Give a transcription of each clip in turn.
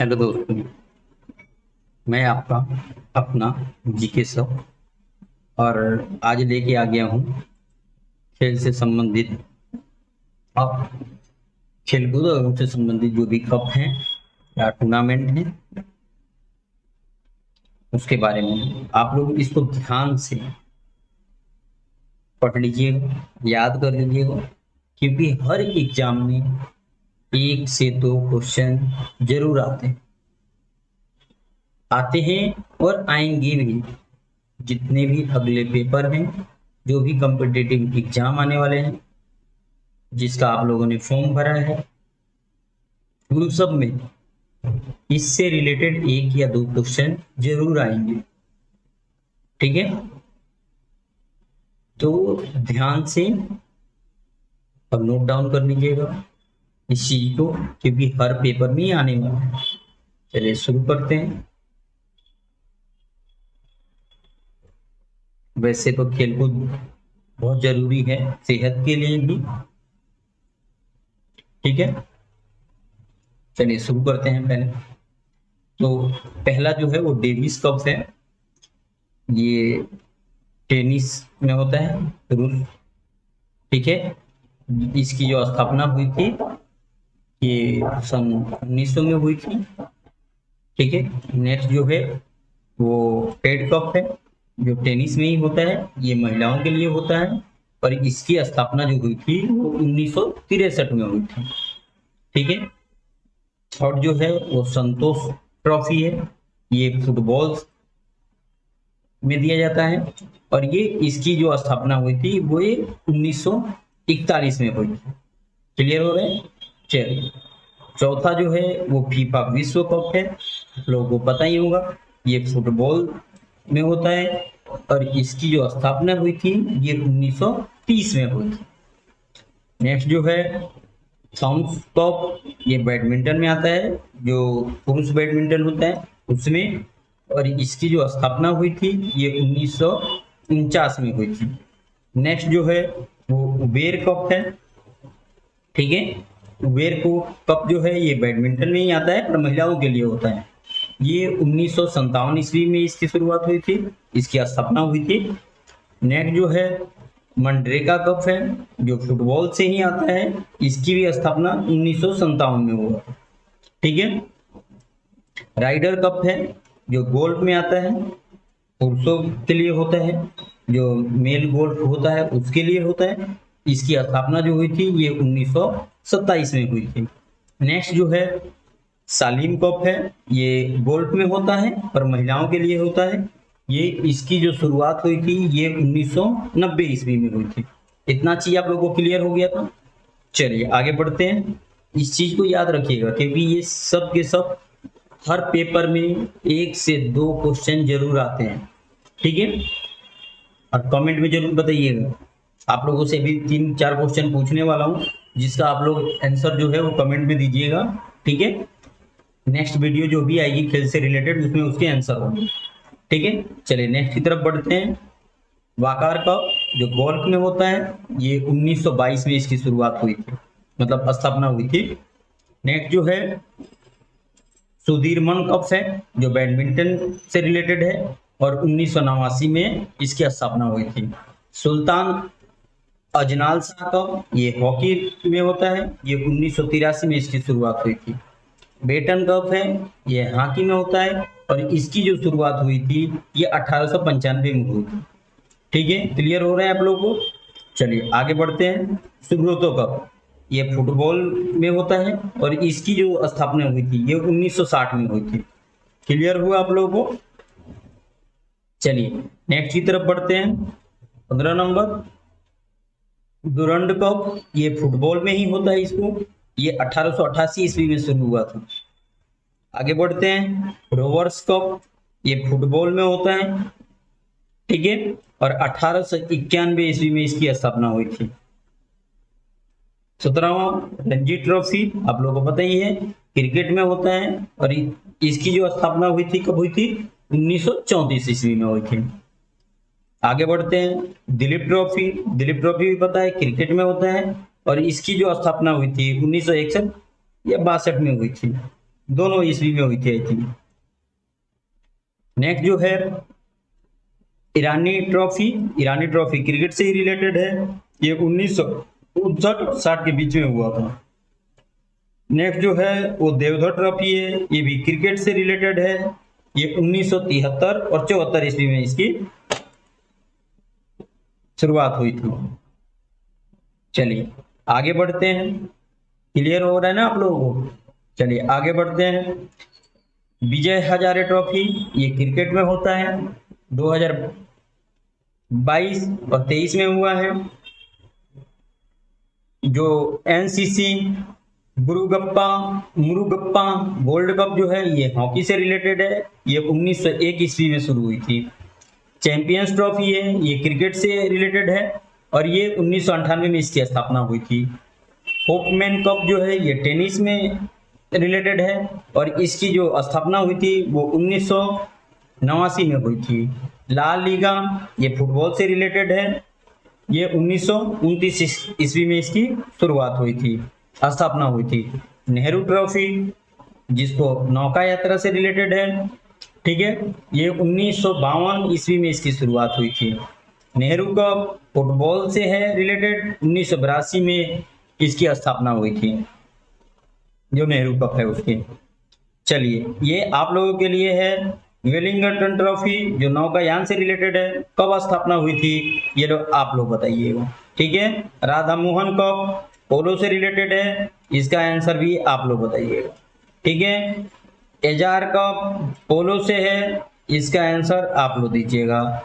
Hello दोस्तों। मैं आपका अपना जीके सर और आज लेके आ गया हूँ खेल से संबंधित और खेलकूद और उनसे संबंधित जो भी कप हैं या टूर्नामेंट हैं उसके बारे में आप लोग इसको ध्यान से पढ़ लीजिएगा, याद कर लीजिएगा, क्योंकि हर एग्जाम में 1 से 2 क्वेश्चन जरूर आते हैं और आएंगे भी। जितने भी अगले पेपर हैं, जो भी कॉम्पिटिटिव एग्जाम आने वाले हैं, जिसका आप लोगों ने फॉर्म भरा है, उन सब में इससे रिलेटेड 1 या 2 क्वेश्चन जरूर आएंगे। ठीक है, तो ध्यान से अब नोट डाउन कर लीजिएगा इस चीज को, क्योंकि हर पेपर में ही आने वाला है। चलिए शुरू करते हैं। वैसे तो खेलकूद बहुत जरूरी है सेहत के लिए भी। ठीक है, चलिए शुरू करते हैं। पहले तो पहला जो है वो डेविस कप है। ये टेनिस में होता है रूल। ठीक है, इसकी जो स्थापना हुई थी ये सन 1900 में हुई थी। ठीक है, नेक्स्ट जो है वो टेड कप है, जो टेनिस में ही होता है। ये महिलाओं के लिए होता है और इसकी स्थापना जो हुई थी वो 1963 में हुई थी। ठीक है, और जो है वो संतोष ट्रॉफी है। ये फुटबॉल में दिया जाता है और ये इसकी जो स्थापना हुई थी वो ये 1941 में हुई थी। क्लियर हो रहा है? चलिए, चौथा जो है वो फीफा विश्व कप है। लोगों को पता ही होगा, ये फुटबॉल में होता है और इसकी जो स्थापना हुई थी ये 1930 में हुई थी। नेक्स्ट जो है साउंड कप, ये बैडमिंटन में आता है, जो पुरुष बैडमिंटन होता है उसमें, और इसकी जो स्थापना हुई थी ये 1949 में हुई थी। नेक्स्ट जो है वो उबेर कप है। ठीक है, उबेर को कप जो है ये बैडमिंटन में ही आता है और महिलाओं के लिए होता है। ये 1957 ईस्वी में इसकी शुरुआत हुई थी, इसकी स्थापना हुई थी। नेक्स्ट जो है मनरेगा कप है, जो फुटबॉल से ही आता है। इसकी भी स्थापना 1957 में हुआ। ठीक है, राइडर कप है, जो गोल्फ में आता है, पुरुषों के लिए होता है। जो मेल गोल्फ होता है उसके लिए होता है। इसकी स्थापना जो हुई थी ये 1927 में हुई थी। नेक्स्ट जो है सालिम कप है, ये गोल्फ में होता है और महिलाओं के लिए होता है। ये इसकी जो शुरुआत हुई थी ये 1990 ईस्वी में हुई थी। इतना चीज आप लोगों को क्लियर हो गया था। चलिए आगे बढ़ते हैं। इस चीज को याद रखिएगा क्योंकि ये सब के सब हर पेपर में 1 से 2 क्वेश्चन जरूर आते हैं। ठीक है, और कमेंट में जरूर बताइएगा। आप लोगों से भी 3-4 क्वेश्चन पूछने वाला हूँ, जिसका आप लोग आंसर जो है वो कमेंट में दीजिएगा। ठीक है, नेक्स्ट वीडियो जो भी आएगी खेल से रिलेटेड उसमें उसके आंसर होंगे। ठीक है, चलिए नेक्स्ट की तरफ बढ़ते हैं। वाकार कप, जो गोल्फ में होता है, ये 1922 में इसकी शुरुआत हुई थी, मतलब स्थापना हुई थी। नेक्स्ट जो है सुधीरमन कप है, जो बैडमिंटन से रिलेटेड है और 1989 में इसकी स्थापना हुई थी। सुल्तान अजनाल शाह कप, ये हॉकी में होता है, ये 1983 में इसकी शुरुआत हुई थी। बेटन कप है, ये हॉकी में होता है और इसकी जो शुरुआत हुई थी ये 1895 में हुई थी। ठीक है, क्लियर हो रहा है आप लोगों को? चलिए आगे बढ़ते हैं। सुब्रतो कप, ये फुटबॉल में होता है और इसकी जो स्थापना हुई थी ये 1960 में हुई थी। क्लियर हुआ आप लोगों को? चलिए नेक्स्ट की तरफ बढ़ते हैं। 15 नंबर डुरंड कप, ये फुटबॉल में ही होता है। इसको ये 1888 ईस्वी में शुरू हुआ था। आगे बढ़ते हैं। रोवर्स कप, ये फुटबॉल में होता है। ठीक है, और 1891 ईस्वी में इसकी स्थापना हुई थी। 17वां रणजी ट्रॉफी, आप लोगों को पता ही है, क्रिकेट में होता है और इसकी जो स्थापना हुई थी कब हुई थी? 1934 ईस्वी में हुई थी। आगे बढ़ते हैं। दिलीप ट्रॉफी, दिलीप ट्रॉफी भी पता है क्रिकेट में होता है और इसकी जो स्थापना हुई थी 1961 या 62 में हुई थी। दोनों ईस्वी में हुई थी आई थिंक। नेक्स्ट जो है ईरानी ट्रॉफी। ईरानी ट्रॉफी क्रिकेट से ही रिलेटेड है, ये 1959 और 60 के बीच में हुआ था। नेक्स्ट जो है वो देवधर ट्रॉफी है, ये भी क्रिकेट से रिलेटेड है, ये 1973 और 74 ईस्वी में इसकी शुरुआत हुई थी। चलिए आगे बढ़ते हैं, क्लियर हो रहा है ना आप लोगों को? चलिए आगे बढ़ते हैं। विजय हजारे ट्रॉफी ये क्रिकेट में होता है, 2022 और 23 में हुआ है। जो एनसीसी मुरुगप्पा गोल्ड कप जो है ये हॉकी से रिलेटेड है, ये 1901 ईस्वी में शुरू हुई थी। चैंपियंस ट्रॉफी है, ये क्रिकेट से रिलेटेड है और ये 1998 में इसकी स्थापना हुई थी। होपमैन कप जो है ये टेनिस में रिलेटेड है और इसकी जो स्थापना हुई थी वो 1989 में हुई थी। ला लीगा ये फुटबॉल से रिलेटेड है, ये 1929 ईस्वी में इसकी शुरुआत हुई थी, स्थापना हुई थी। नेहरू ट्रॉफी जिसको नौका यात्रा से रिलेटेड है, ठीक है, ये 1952 ईस्वी में इसकी शुरुआत हुई थी। नेहरू कप फुटबॉल से है रिलेटेड, 1982 में इसकी स्थापना हुई थी, जो नेहरू कप है उसकी। चलिए ये आप लोगों के लिए है वेलिंगटन ट्रॉफी जो नौकायान से रिलेटेड है, कब स्थापना हुई थी ये आप लोग बताइएगा, ठीक है। राधा मोहन कप पोलो से रिलेटेड है, इसका आंसर भी आप लोग बताइएगा, ठीक है। एजार कप पोलो से है, इसका आंसर आप लोग दीजिएगा।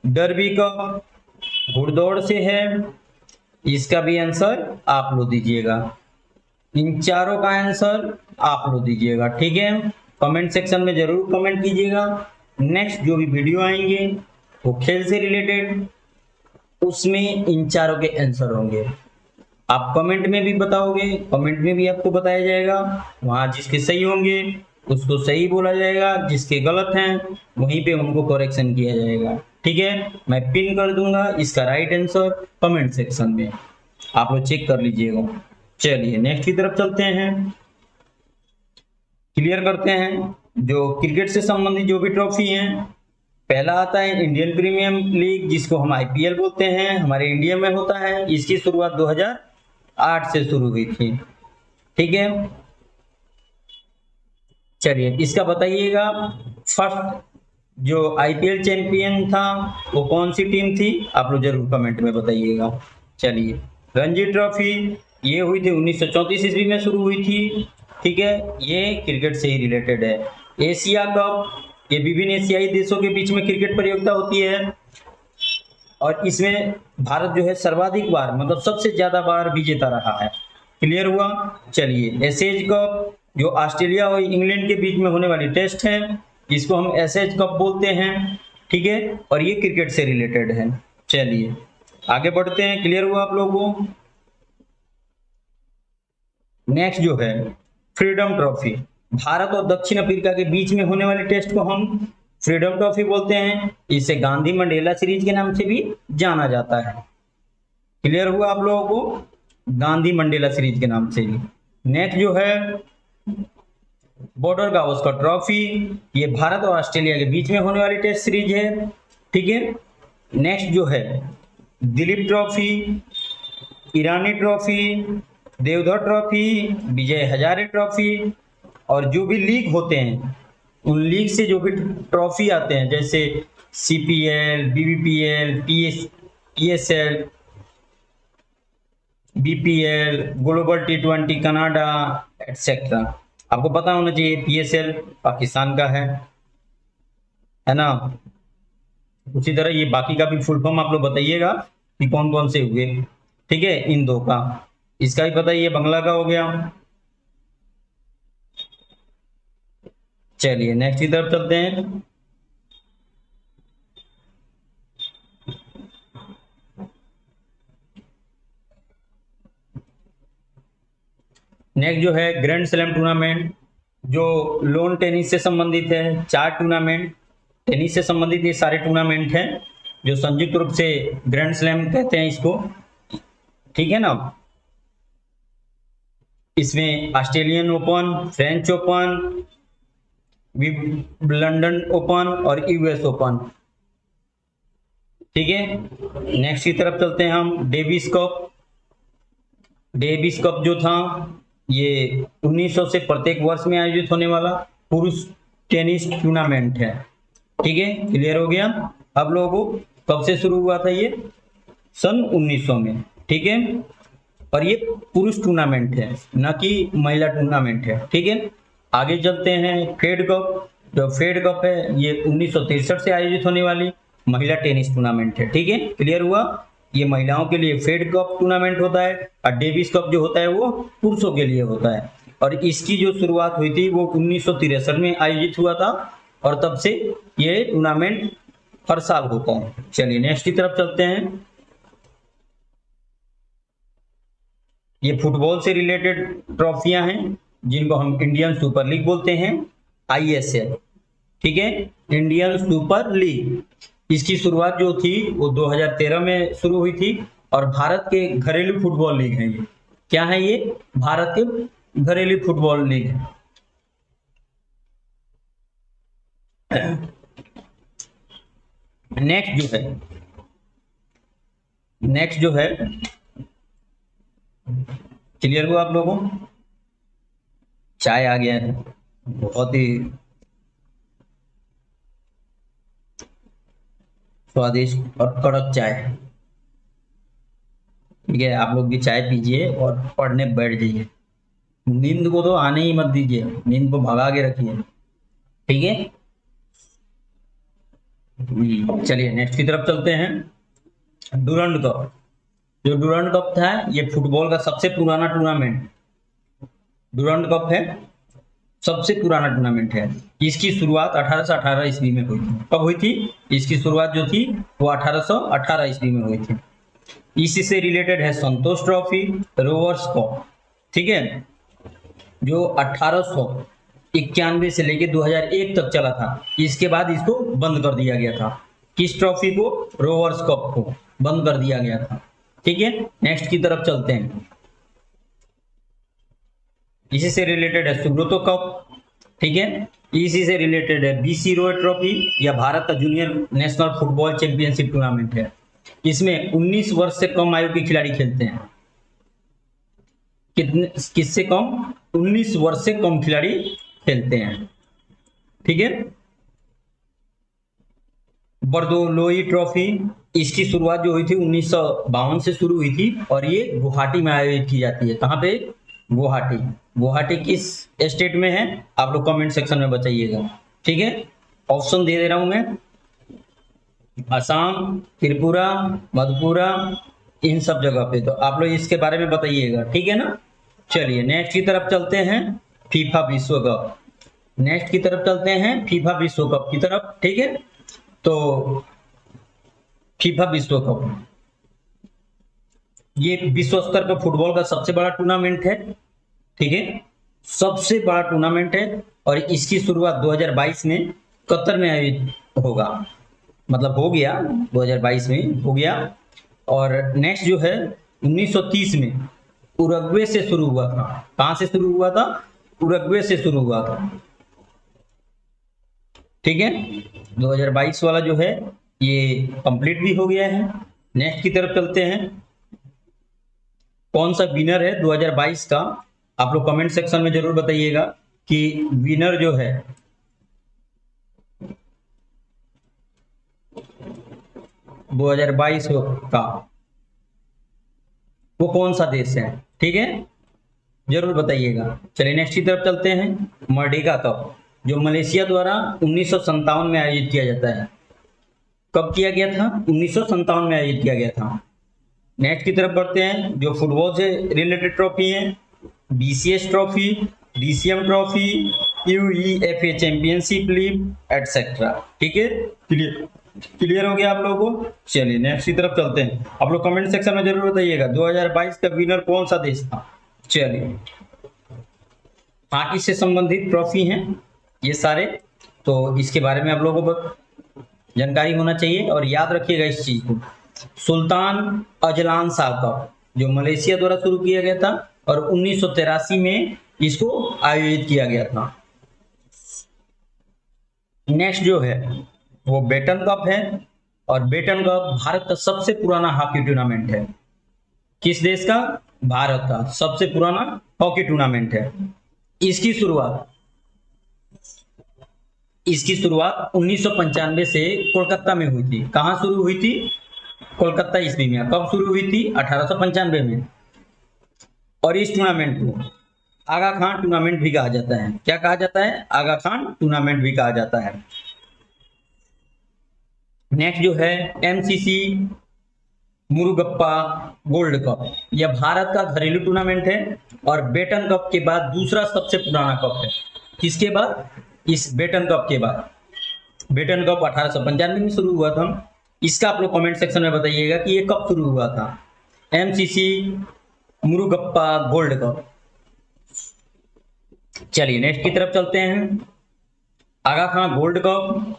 डर्बी कप घुड़दौड़ से है, इसका भी आंसर आप लोग दीजिएगा। इन चारों का आंसर आप लोग दीजिएगा, ठीक है। कमेंट सेक्शन में जरूर कमेंट कीजिएगा। नेक्स्ट जो भी वीडियो आएंगे वो खेल से रिलेटेड, उसमें इन चारों के आंसर होंगे। आप कमेंट में भी बताओगे, कमेंट में भी आपको बताया जाएगा, वहां जिसके सही होंगे उसको सही बोला जाएगा, जिसके गलत हैं वहीं पे उनको करेक्शन किया जाएगा, ठीक है। मैं पिन कर दूंगा इसका राइट आंसर कमेंट सेक्शन में, आप लोग चेक कर लीजिएगा। चलिए नेक्स्ट की तरफ चलते हैं, क्लियर करते हैं जो क्रिकेट से संबंधित जो भी ट्रॉफी हैं। पहला आता है इंडियन प्रीमियर लीग जिसको हम आईपीएल बोलते हैं, हमारे इंडिया में होता है। इसकी शुरुआत 2008 से शुरू हुई थी, ठीक है। चलिए इसका बताइएगा, फर्स्ट जो आईपीएल चैंपियन था वो कौन सी टीम थी, आप लोग जरूर कमेंट में बताइएगा। चलिए रणजी ट्रॉफी ये हुई थी 1934 ईस्वी में शुरू हुई थी, ठीक है, ये क्रिकेट से ही रिलेटेड है। एशिया कप ये विभिन्न एशियाई देशों के बीच में क्रिकेट प्रतियोगिता होती है और इसमें भारत जो है सर्वाधिक बार मतलब सबसे ज्यादा बार विजेता रहा है, क्लियर हुआ। चलिए एशेज कप जो ऑस्ट्रेलिया और इंग्लैंड के बीच में होने वाली टेस्ट है, इसको हम एशेज कप बोलते हैं, ठीक है, और ये क्रिकेट से रिलेटेड है। चलिए आगे बढ़ते हैं, क्लियर हुआ आप लोगों को। नेक्स्ट जो है फ्रीडम ट्रॉफी, भारत और दक्षिण अफ्रीका के बीच में होने वाले टेस्ट को हम फ्रीडम ट्रॉफी बोलते हैं, इसे गांधी मंडेला सीरीज के नाम से भी जाना जाता है, क्लियर हुआ आप लोगों को, गांधी मंडेला सीरीज के नाम से भी। नेक्स्ट जो है बॉर्डर गावस्कर ट्रॉफी, ये भारत और ऑस्ट्रेलिया के बीच में होने वाली टेस्ट सीरीज है, ठीक है। नेक्स्ट जो है दिलीप ट्रॉफी, ईरानी trophy, Deodhar trophy, Vijay Hazare trophy, और जो भी लीग होते हैं उन लीग से जो भी ट्रॉफी आते हैं जैसे सीपीएल, बीबीपीएल, पीएसएल, बीपीएल, ग्लोबल टी20, कनाडा एटसेट्रा। आपको पता होना चाहिए पीएसएल पाकिस्तान का है ना। उसी तरह ये बाकी का भी फुल फॉर्म आप लोग बताइएगा कि कौन कौन से हुए, ठीक है, इन दो का। इसका भी पता ये बंगला का हो गया। चलिए नेक्स्ट की तरफ चलते हैं। नेक्स्ट जो है ग्रैंड स्लैम टूर्नामेंट जो लोन टेनिस से संबंधित है। 4 टूर्नामेंट टेनिस से संबंधित ये सारे टूर्नामेंट हैं जो संयुक्त रूप से ग्रैंड स्लैम कहते हैं इसको, ठीक है ना। इसमें Australian open, French open, London open और यूएस ओपन। ठीक है, नेक्स्ट की तरफ चलते हैं हम। Davis cup. डेविस कप जो था ये 1900 से प्रत्येक वर्ष में आयोजित होने वाला पुरुष टेनिस टूर्नामेंट है। ठीक है, क्लियर हो गया आप लोगों को? कब से शुरू हुआ था ये? सन 1900 में। ठीक है, और ये पुरुष टूर्नामेंट है, न कि महिला टूर्नामेंट है। ठीक है, आगे चलते हैं। Fed Cup. जो फेड कप है ये 1963 से आयोजित होने वाली महिला टेनिस टूर्नामेंट है। ठीक है, क्लियर हुआ? ये महिलाओं के लिए फेड कप टूर्नामेंट होता है और डेविस कप जो होता है वो पुरुषों के लिए होता है। और इसकी जो शुरुआत हुई थी वो 1963 में आयोजित हुआ था और तब से ये टूर्नामेंट हर साल होता है। चलिए नेक्स्ट की तरफ चलते हैं। ये फुटबॉल से रिलेटेड ट्रॉफियां हैं जिनको हम इंडियन सुपर लीग बोलते हैं, ISL। ठीक है, इंडियन सुपर लीग। इसकी शुरुआत जो थी वो 2013 में शुरू हुई थी और भारत के घरेलू फुटबॉल लीग है ये। क्या है ये? भारत के घरेलू फुटबॉल लीग है। नेक्स्ट जो है क्लियर हुआ आप लोगों को? चाय आ गया है, बहुत ही स्वादिष्ट और कड़क चाय। ठीक है, आप लोग भी चाय पीजिए और पढ़ने बैठ जाइए। नींद को तो आने ही मत दीजिए, नींद को भगा के रखिए। ठीक है, चलिए नेक्स्ट की तरफ चलते हैं। Durand cup. जो डूरंड कप था ये फुटबॉल का सबसे पुराना टूर्नामेंट। डूरंड कप है सबसे पुराना टूर्नामेंट है। इसकी शुरुआत 1818 ईस्वी में हुई थी। कब हुई थी? इसकी शुरुआत जो थी वो 1818 ईस्वी में हुई थी। इसी से रिलेटेड है संतोष ट्रॉफी, रोवर्स कप। ठीक है, जो 1891 से लेके 2001 तक चला था। इसके बाद इसको बंद कर दिया गया था। किस ट्रॉफी को? रोवर्स कप को बंद कर दिया गया था। ठीक है, नेक्स्ट की तरफ चलते हैं। इसी से रिलेटेड है सुब्रतो कप। ठीक है, इसी से रिलेटेड है BC रॉय ट्रॉफी या भारत का junior national football championship tournament है। इसमें 19 वर्ष से कम आयु के खिलाड़ी खेलते हैं। किससे कम? 19 वर्ष से कम खिलाड़ी खेलते हैं। ठीक है, बर्दोलोई ट्रॉफी। इसकी शुरुआत जो हुई थी 1952 से शुरू हुई थी और ये गुवाहाटी में आयोजित की जाती है। कहाँ पे? गुवाहाटी। गुवाहाटी किस स्टेट में है? आप लोग कमेंट सेक्शन में बताइएगा। ठीक है, ऑप्शन दे रहा हूं मैं। असम, त्रिपुरा, मधुपुरा, इन सब जगह पे। तो आप लोग इसके बारे में बताइएगा। ठीक है ना? चलिए नेक्स्ट की तरफ चलते हैं। फीफा विश्व कप। नेक्स्ट की तरफ चलते हैं फीफा विश्व कप की तरफ। ठीक है, तो फीफा विश्व कप ये विश्व स्तर पर फुटबॉल का सबसे बड़ा टूर्नामेंट है। ठीक है, सबसे बड़ा टूर्नामेंट है और इसकी शुरुआत 2022 में कतर में आयोजित होगा। मतलब हो गया, 2022 में हो गया। और नेक्स्ट जो है 1930 में उरुग्वे से शुरू हुआ था। कहां से शुरू हुआ था? उरुग्वे से शुरू हुआ था। ठीक है, 2022 वाला जो है ये कंप्लीट भी हो गया है। नेक्स्ट की तरफ चलते हैं। कौन सा विनर है 2022 का? आप लोग कमेंट सेक्शन में जरूर बताइएगा कि विनर जो है 2022 का वो कौन सा देश है। ठीक है, जरूर बताइएगा। चलिए नेक्स्ट की तरफ चलते हैं। मर्डेगा कप, जो मलेशिया द्वारा 1957 में आयोजित किया जाता है। कब किया गया था? 1957 में आयोजित किया गया था। नेक्स्ट की तरफ बढ़ते हैं। जो फुटबॉल से रिलेटेड ट्रॉफी है, BCS trophy, DCM trophy, UEFA championship league etcetera. ठीक है, क्लियर हो गया आप लोगों को? चलिए नेक्स्ट की तरफ चलते हैं। आप लोग कमेंट सेक्शन में जरूर बताइएगा 2022 का विनर कौन सा देश था। चलिए, हॉकी से संबंधित ट्रॉफी हैं ये सारे, तो इसके बारे में आप लोगों को जानकारी होना चाहिए और याद रखिएगा इस चीज को। सुल्तान अजलान शाह कप, जो मलेशिया द्वारा शुरू किया गया था और 1983 में इसको आयोजित किया गया था। नेक्स्ट जो है वो बेटन कप है, और बेटन कप भारत का सबसे पुराना हॉकी टूर्नामेंट है। किस देश का? भारत का सबसे पुराना हॉकी टूर्नामेंट है। इसकी शुरुआत 1995 से कोलकाता में हुई थी। कहां शुरू हुई थी? कोलकाता ईस्वी में। कब शुरू हुई थी? 1895 में। और इस टूर्नामेंट को आगा खान टूर्नामेंट भी कहा जाता है। क्या कहा जाता है? आगा खान टूर्नामेंट भी कहा जाता है। नेक्स्ट जो है एमसीसी मुरुगप्पा गोल्ड कप, यह भारत का घरेलू टूर्नामेंट है और बेटन कप के बाद दूसरा सबसे पुराना कप है। किसके बाद? इस बेटन कप के बाद। बेटन कप 1895 में शुरू हुआ था। इसका आप लोग कमेंट सेक्शन में बताइएगा कि ये कब शुरू हुआ था। MCC Murugappa gold cup. चलिए नेक्स्ट की तरफ चलते हैं। आगा खान गोल्ड कप।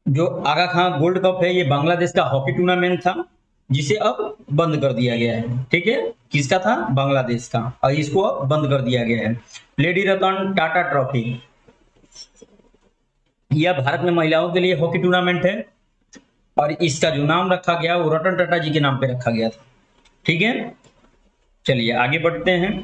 जो आगा खान गोल्ड कप है ये बांग्लादेश का हॉकी टूर्नामेंट था, जिसे अब बंद कर दिया गया है। ठीक है, किसका था? बांग्लादेश का, और इसको अब बंद कर दिया गया है। लेडी रतन टाटा ट्रॉफी, यह भारत में महिलाओं के लिए हॉकी टूर्नामेंट है और इसका जो नाम रखा गया वो रतन टाटा जी के नाम पे रखा गया था। ठीक है, चलिए आगे बढ़ते हैं।